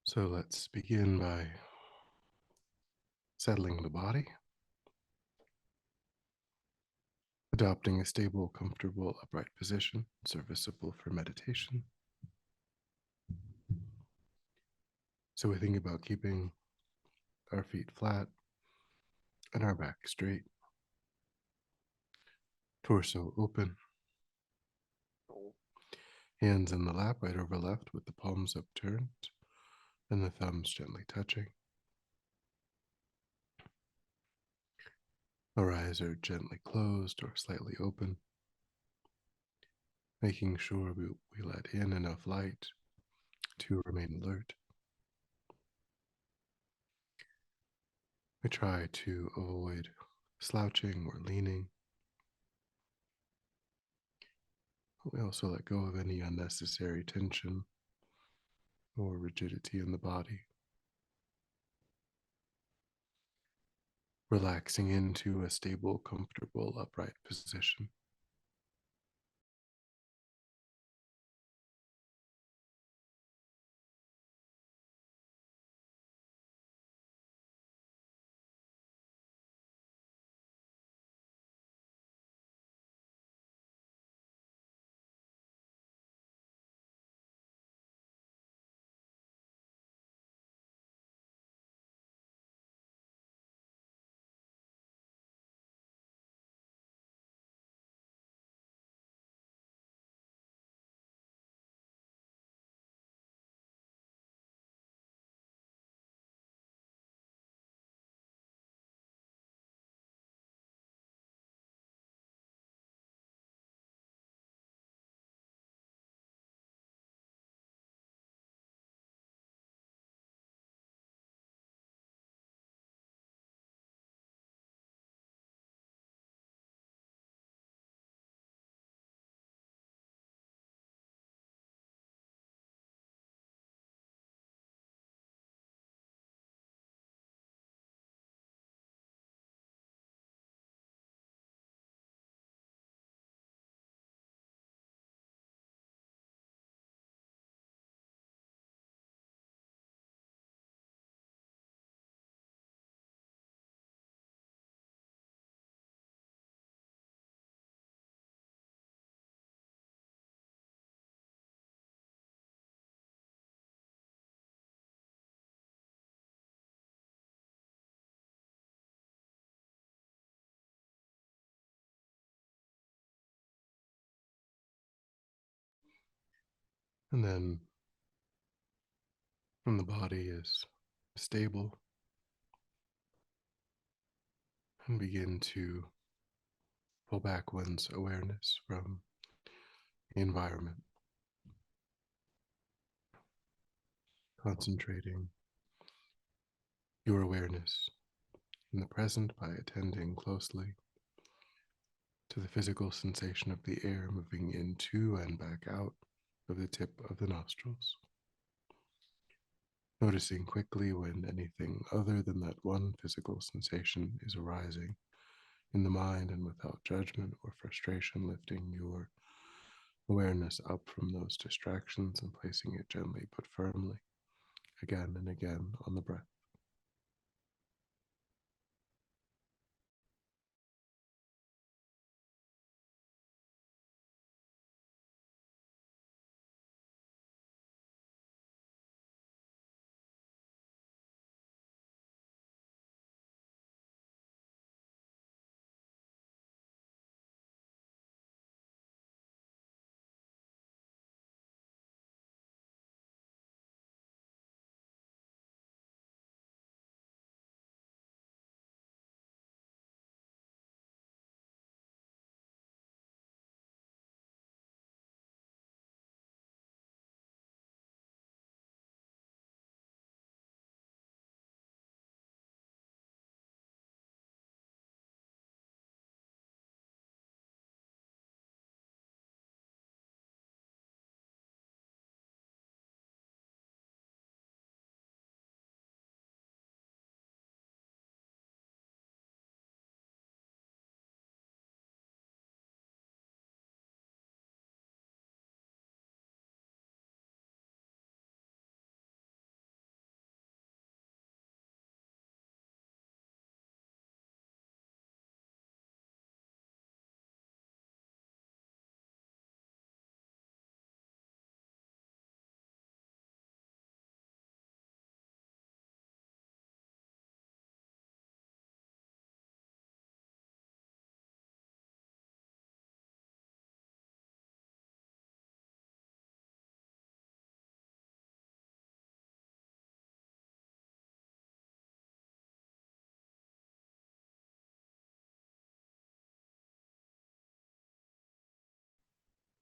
So let's begin by settling the body, adopting a stable, comfortable, upright position, serviceable for meditation. So we think about keeping our feet flat and our back straight, torso open, hands in the lap, right over left, with the palms upturned and the thumbs gently touching. Our eyes are gently closed or slightly open, making sure we let in enough light to remain alert. We try to avoid slouching or leaning. We also let go of any unnecessary tension or rigidity in the body, relaxing into a stable, comfortable, upright position. And then, when the body is stable, and begin to pull back one's awareness from the environment, concentrating your awareness in the present by attending closely to the physical sensation of the air moving into and back out of the tip of the nostrils. Noticing quickly when anything other than that one physical sensation is arising in the mind, and without judgment or frustration, lifting your awareness up from those distractions and placing it gently but firmly again and again on the breath.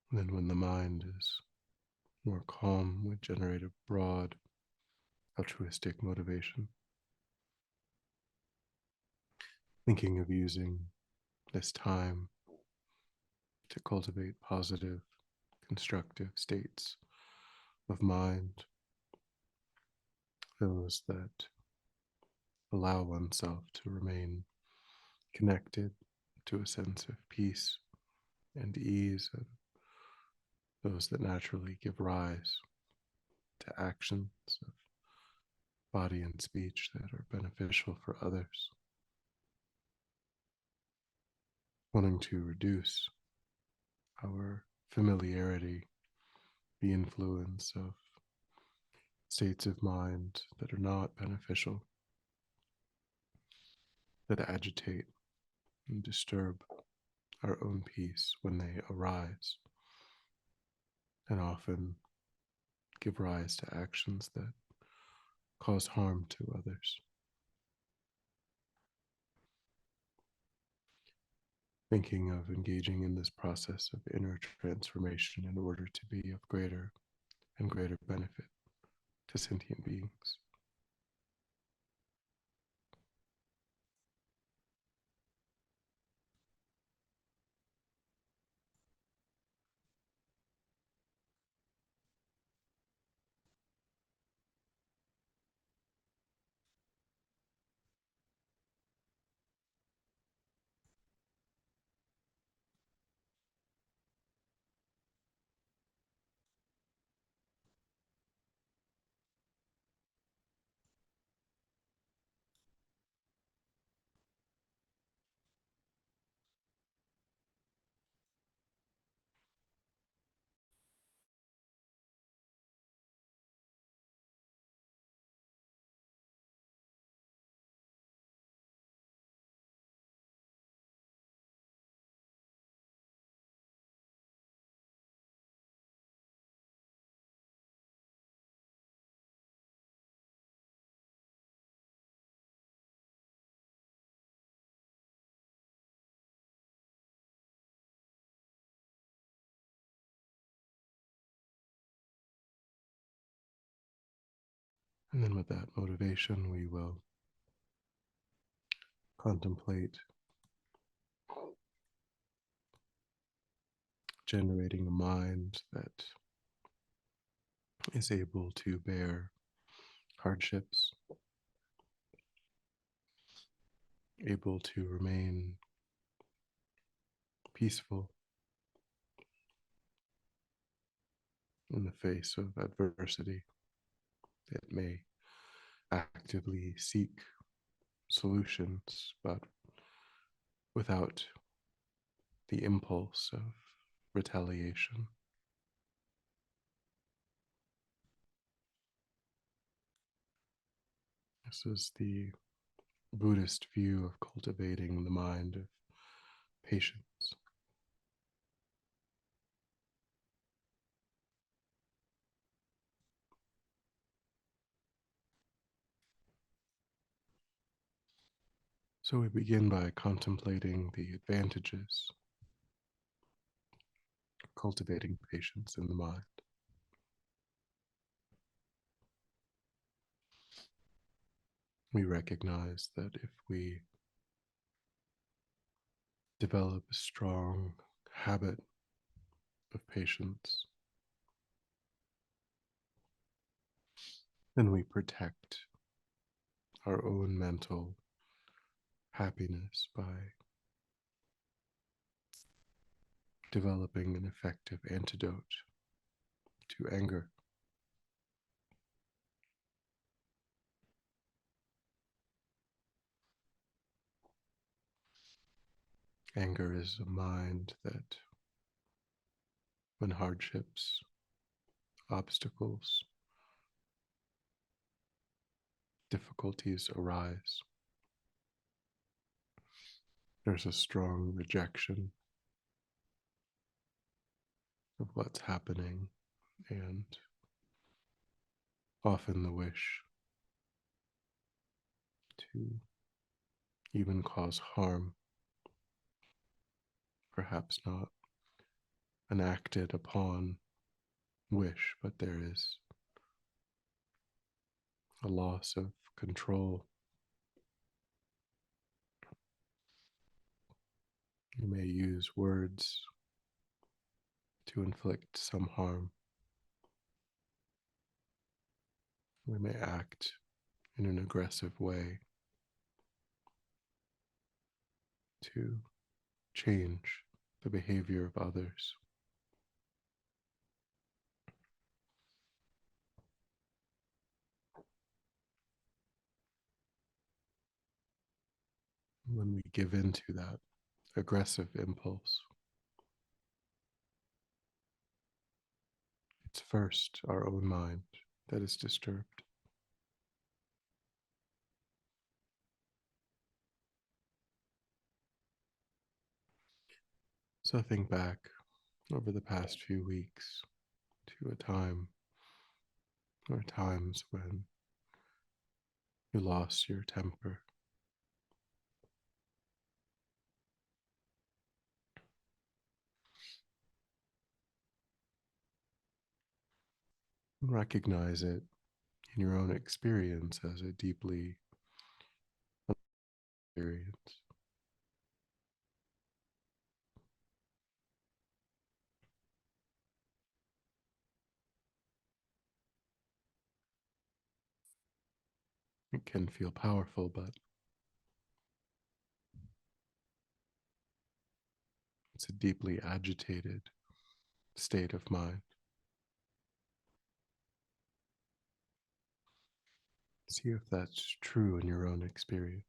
Then, when the mind is more calm, we generate a broad altruistic motivation, thinking of using this time to cultivate positive, constructive states of mind, those that allow oneself to remain connected to a sense of peace and ease, and those that naturally give rise to actions of body and speech that are beneficial for others, wanting to reduce our familiarity, the influence of states of mind that are not beneficial, that agitate and disturb our own peace when they arise, and often give rise to actions that cause harm to others. Thinking of engaging in this process of inner transformation in order to be of greater and greater benefit to sentient beings. And then with that motivation, we will contemplate generating a mind that is able to bear hardships, able to remain peaceful in the face of adversity, that may actively seek solutions, but without the impulse of retaliation. This is the Buddhist view of cultivating the mind of patience. So we begin by contemplating the advantages of cultivating patience in the mind. We recognize that if we develop a strong habit of patience, then we protect our own mental happiness by developing an effective antidote to anger. Anger is a mind that, when hardships, obstacles, difficulties arise, there's a strong rejection of what's happening, and often the wish to even cause harm, perhaps not an acted upon wish, but there is a loss of control. You may use words to inflict some harm. We may act in an aggressive way to change the behavior of others. When we give in to that aggressive impulse, it's first our own mind that is disturbed. So think back over the past few weeks to a time or times when you lost your temper. Recognize it in your own experience as a deeply experience. It can feel powerful, but it's a deeply agitated state of mind. See if that's true in your own experience.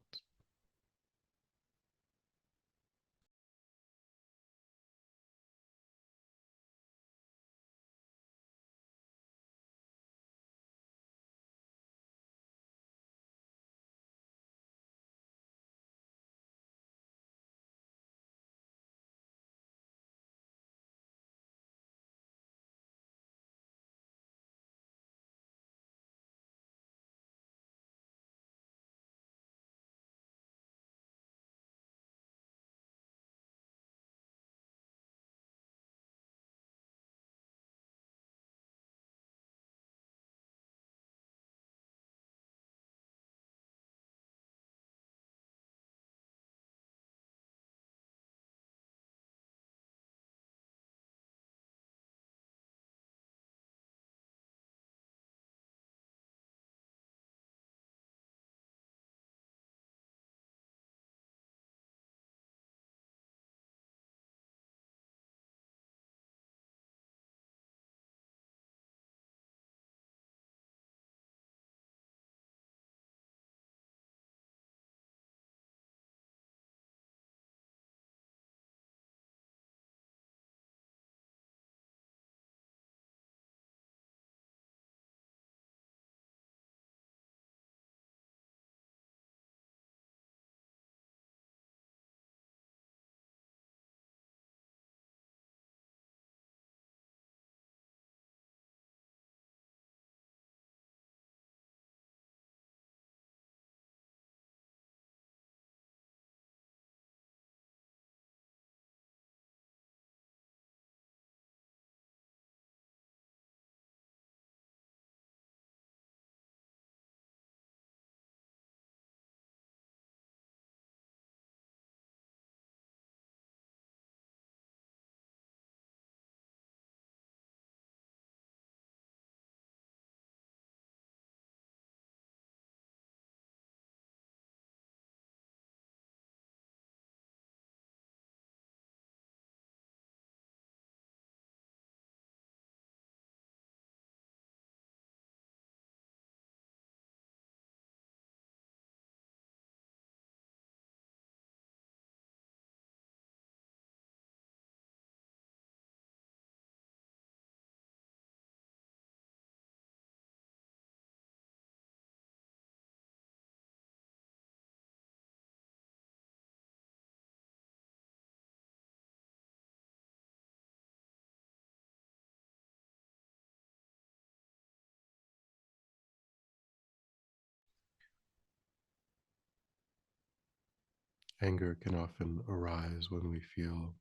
Anger can often arise when we feel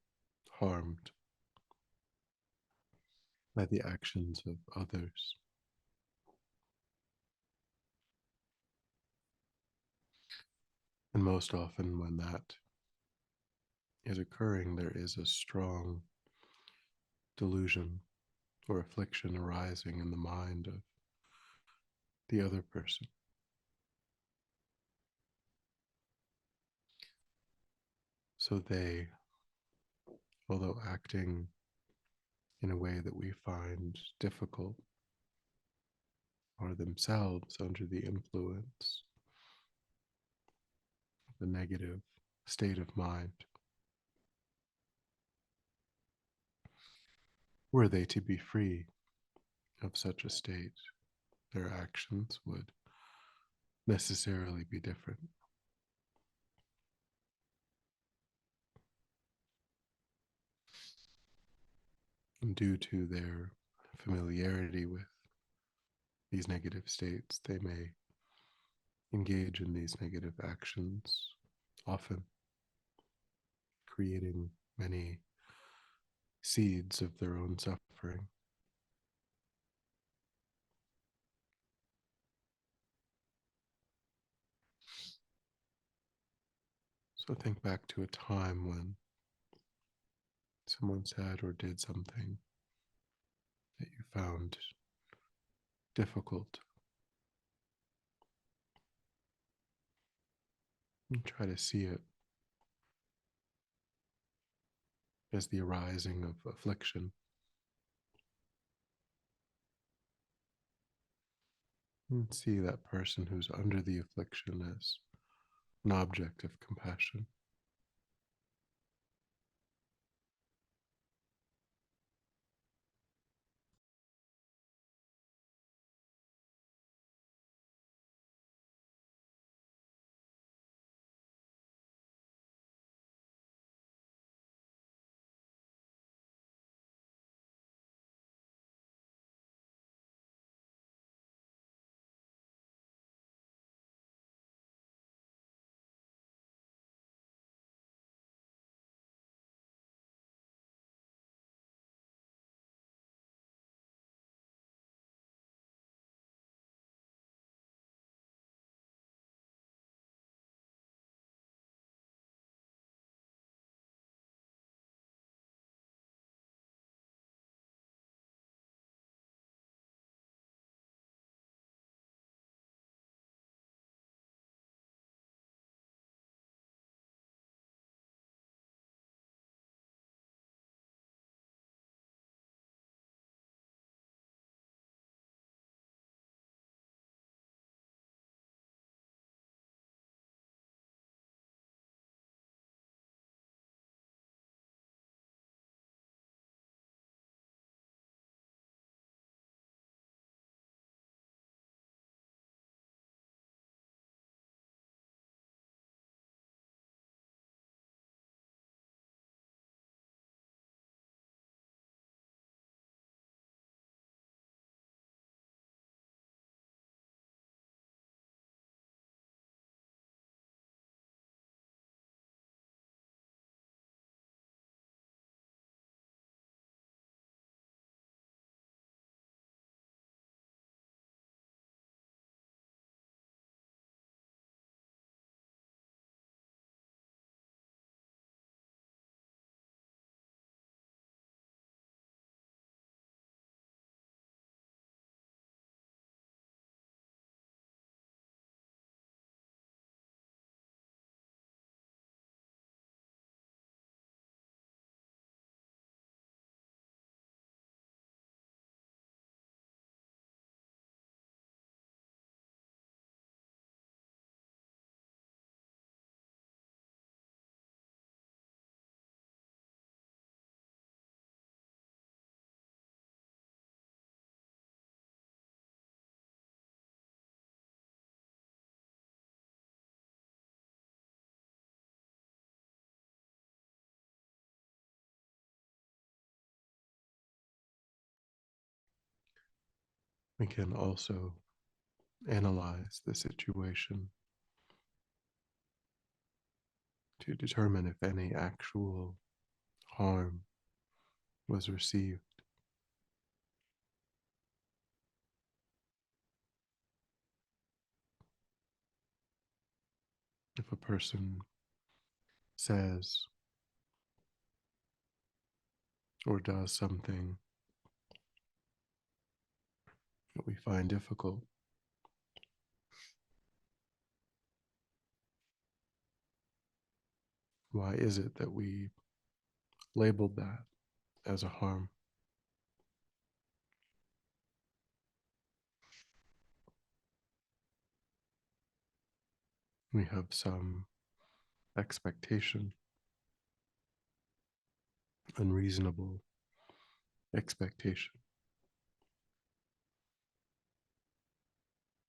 harmed, by the actions of others. And most often, when that is occurring, there is a strong delusion or affliction arising in the mind of the other person. So they, although acting in a way that we find difficult, are themselves under the influence of the negative state of mind. Were they to be free of such a state, their actions would necessarily be different. And due to their familiarity with these negative states, they may engage in these negative actions, often creating many seeds of their own suffering. So think back to a time when someone said or did something that you found difficult, and try to see it as the arising of affliction, and see that person who's under the affliction as an object of compassion. We can also analyze the situation to determine if any actual harm was received. If a person says or does something that we find difficult, why is it that we labeled that as a harm? We have some expectation, unreasonable expectation,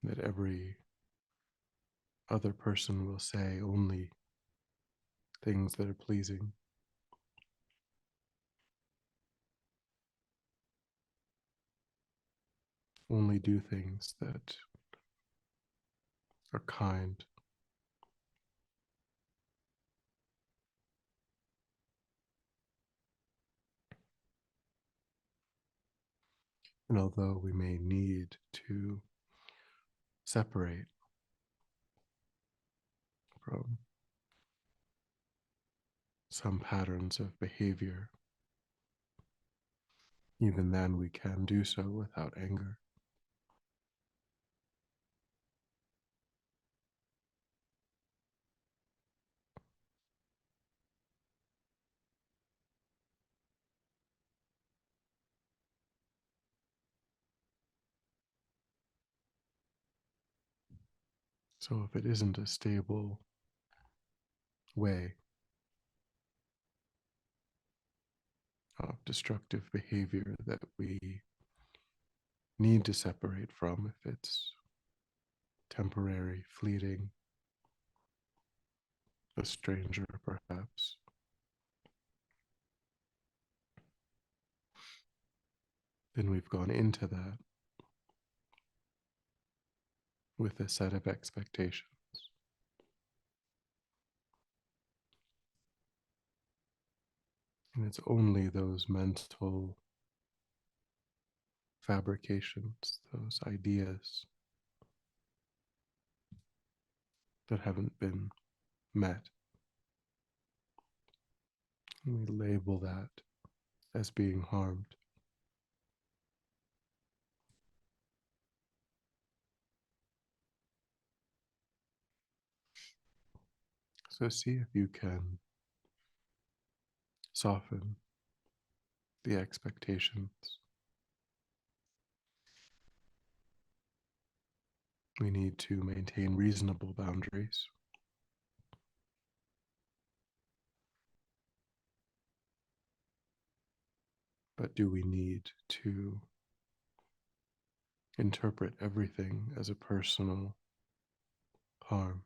that every other person will say only things that are pleasing, only do things that are kind. And although we may need to separate from some patterns of behavior, even then we can do so without anger. So if it isn't a stable way of destructive behavior that we need to separate from, if it's temporary, fleeting, a stranger perhaps, then we've gone into that with a set of expectations. And it's only those mental fabrications, those ideas that haven't been met. And we label that as being harmed. So see if you can soften the expectations. We need to maintain reasonable boundaries. But do we need to interpret everything as a personal harm?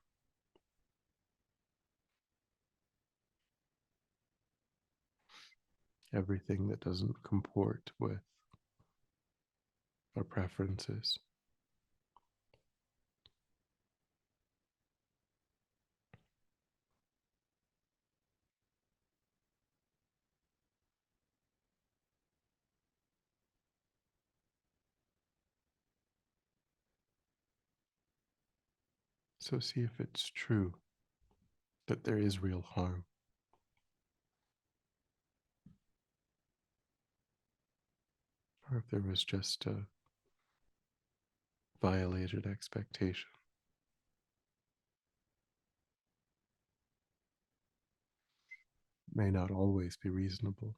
Everything that doesn't comport with our preferences. So see if it's true that there is real harm, or if there was just a violated expectation. It may not always be reasonable.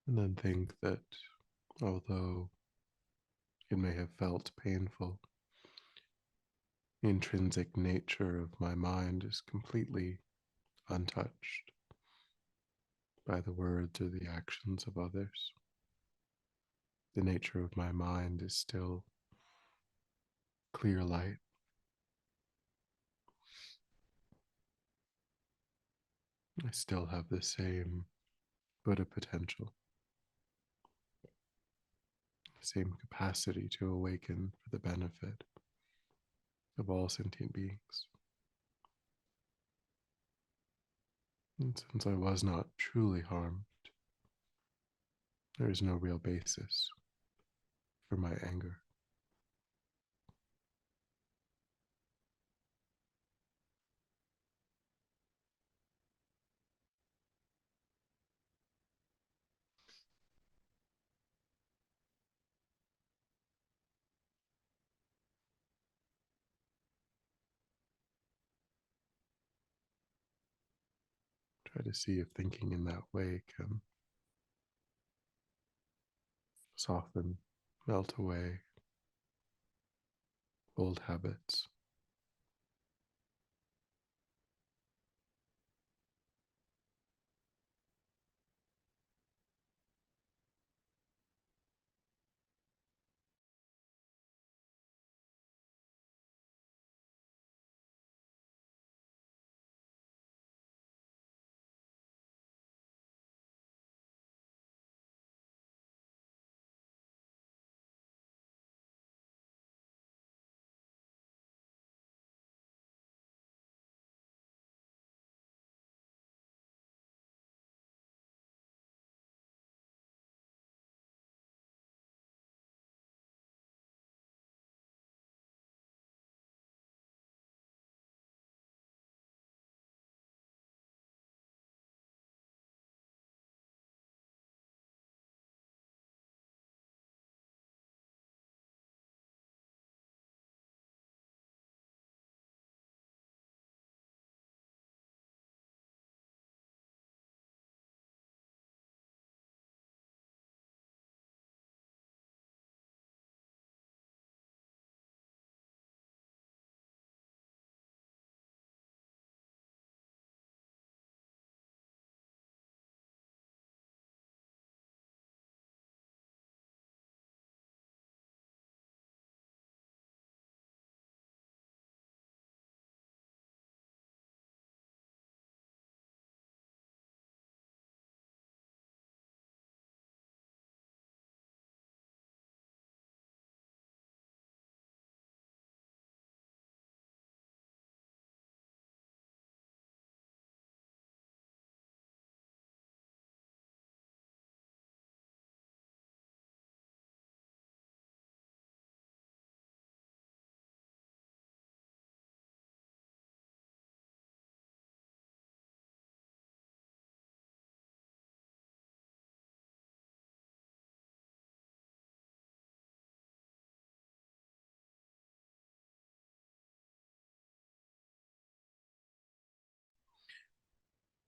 And then think that although it may have felt painful, the intrinsic nature of my mind is completely untouched by the words or the actions of others. The nature of my mind is still clear light. I still have the same Buddha potential, the same capacity to awaken for the benefit of all sentient beings. And since I was not truly harmed, there is no real basis for my anger. Try to see if thinking in that way can soften, melt away old habits.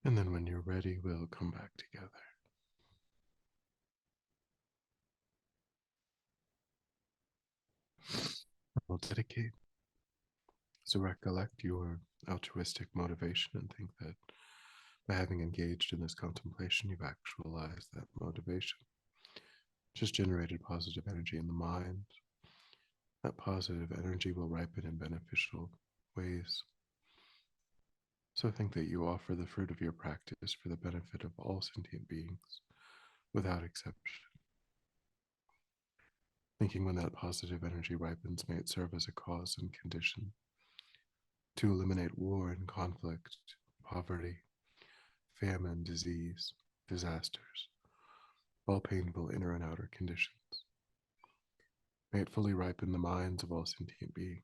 And then when you're ready, we'll come back together. We'll dedicate to recollect your altruistic motivation and think that by having engaged in this contemplation, you've actualized that motivation. Just generated positive energy in the mind. That positive energy will ripen in beneficial ways. So think that you offer the fruit of your practice for the benefit of all sentient beings, without exception. Thinking when that positive energy ripens, may it serve as a cause and condition to eliminate war and conflict, poverty, famine, disease, disasters, all painful inner and outer conditions. May it fully ripen the minds of all sentient beings.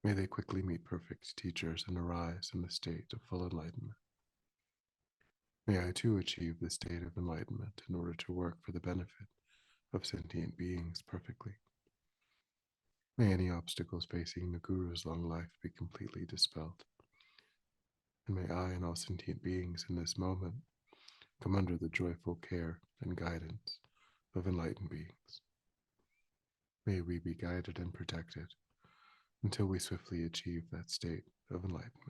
May they quickly meet perfect teachers and arise in the state of full enlightenment. May I too achieve the state of enlightenment in order to work for the benefit of sentient beings perfectly. May any obstacles facing the Guru's long life be completely dispelled. And may I and all sentient beings in this moment come under the joyful care and guidance of enlightened beings. May we be guided and protected until we swiftly achieve that state of enlightenment.